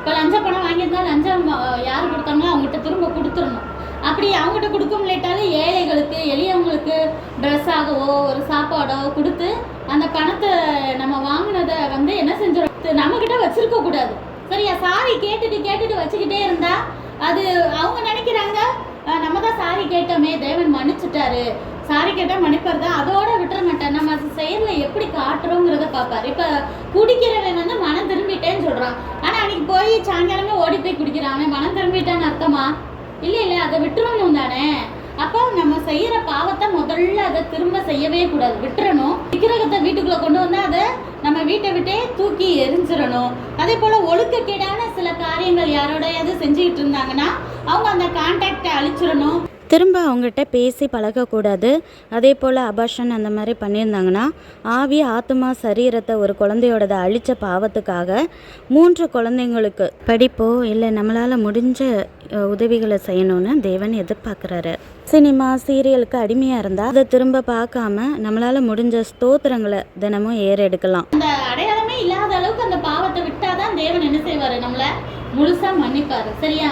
இப்போ லஞ்ச பணம் வாங்கியிருந்தா லஞ்சம் யார் கொடுத்தாங்களோ அவங்ககிட்ட திரும்ப கொடுத்துடணும். அப்படி அவங்ககிட்ட கொடுக்க முடியாட்டாலும் ஏழைகளுக்கு எளியவங்களுக்கு ட்ரெஸ் ஆகவோ ஒரு சாப்பாடோ கொடுத்து அந்த பணத்தை நம்ம வாங்கினதை என்ன செஞ்சிடும், நம்மக்கிட்ட வச்சிருக்க கூடாது. சரியா? சாரி கேட்டுட்டு வச்சுக்கிட்டே இருந்தா அது அவங்க நினைக்கிறாங்க நம்ம தான் சாரி கேட்டோமே, தேவன் மன்னிச்சுட்டாரு, சாரி கேட்டால் மன்னிப்பார் தான், அதோட விட்டுற மாட்டார். நம்ம செயலில் எப்படி காட்டுறோங்கிறத பார்ப்பார். இப்போ குடிக்கிறவன் மனம் திரும்பிட்டேன்னு சொல்கிறான், ஆனால் அன்னைக்கு போய் சாயங்காலமே ஓடி போய் குடிக்கிறான், அவன் மனம் திரும்பிட்டான்னு அர்த்தமா? இல்லை, அதை விட்டுறணும் தானே. அப்போ நம்ம செய்கிற பாவத்தை முதல்ல அதை திரும்ப செய்யவே கூடாது, விட்டுறணும். விக்கிரகத்தை வீட்டுக்குள்ளே கொண்டு வந்தால் அதை நம்ம வீட்டை விட்டே தூக்கி எரிஞ்சிடணும். அதே போல் ஒழுக்கக்கேடான சில காரியங்கள் யாரோடையாவது செஞ்சுக்கிட்டு இருந்தாங்கன்னா அவங்க அந்த கான்டாக்டை அழிச்சிடணும். திரும்ப அவங்ககிட்ட பேசி பழகக்கூடாது. அதே போல் அபார்ஷன் அந்த மாதிரி பண்ணியிருந்தாங்கன்னா ஆவி ஆத்மா சரீரத்தை ஒரு குழந்தையோடதை அழித்த பாவத்துக்காக 3 குழந்தைங்களுக்கு படிப்போ இல்லை நம்மளால் முடிஞ்ச உதவிகளை செய்யணும்னு தேவன் எதிர்பார்க்குறாரு. சினிமா சீரியலுக்கு அடிமையாக இருந்தால் அதை திரும்ப பார்க்காம நம்மளால் முடிஞ்ச ஸ்தோத்திரங்களை தினமும் ஏறெடுக்கலாம். அந்த அடையாளமே இல்லாத அளவுக்கு அந்த பாவத்தை விட்டாதான் தேவன் என்ன செய்வார், நம்மளை முழுசாக மன்னிப்பார். சரியா?